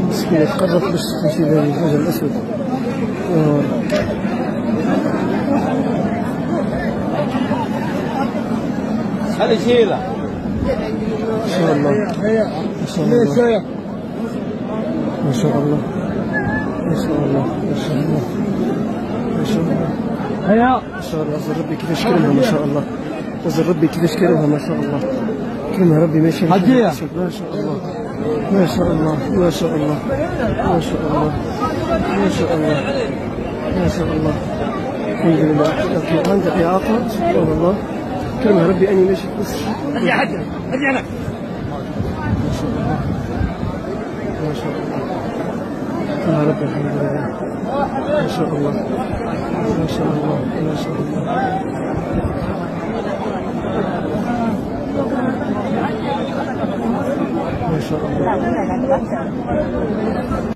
مسكينة تقرب باش تمشي لها الحجر الأسود. هذه شيلة ما شاء الله ما شاء الله ما شاء الله ما شاء الله ما شاء الله ما شاء الله هيا ما شاء الله. زر ربي كيفاش كرمها ما شاء الله. وزر ربي كيفاش كرمها ما شاء الله. كرمها ربي ماشي ما شاء الله ما شاء الله ما شاء الله ما شاء الله ما شاء الله ما شاء الله. الحمد لله. عندك إعاقة سبحان الله. كرمها ربي أني ماشي بس. هدي هدي هدي هنا. ما شاء الله ما شاء الله. كرمها ربي الحمد لله. ما شاء الله ما شاء الله ما شاء الله. ما شاء الله.